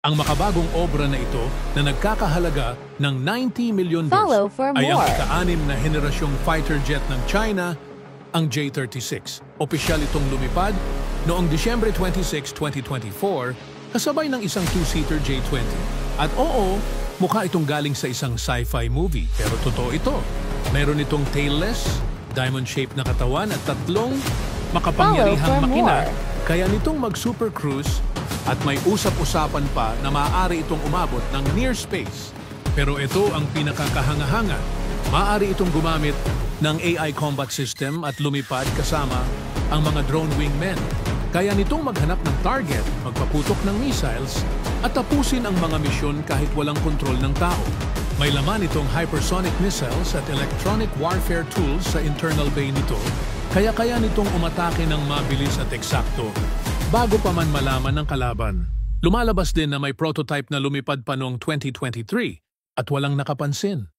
Ang makabagong obra na ito na nagkakahalaga ng $90 million Follow for ay ang more. ika-6 na henerasyong fighter jet ng China, ang J-36. Opisyal itong lumipad noong Disyembre 26, 2024, kasabay ng isang two-seater J-20. At oo, mukha itong galing sa isang sci-fi movie, pero totoo ito. Meron itong tailless, diamond-shaped na katawan at tatlong makapangyarihang Follow for makina, more. kaya nitong mag-super cruise at may usap-usapan pa na maaari itong umabot ng near space. Pero ito ang pinakakahanga-hanga. Maaari itong gumamit ng AI combat system at lumipad kasama ang mga drone wingmen. Kaya nitong maghanap ng target, magpaputok ng missiles at tapusin ang mga misyon kahit walang kontrol ng tao. May laman itong hypersonic missiles at electronic warfare tools sa internal bay nito, kaya nitong umatake ng mabilis at eksakto bago pa man malaman ng kalaban. Lumalabas din na may prototype na lumipad pa noong 2023 at walang nakapansin.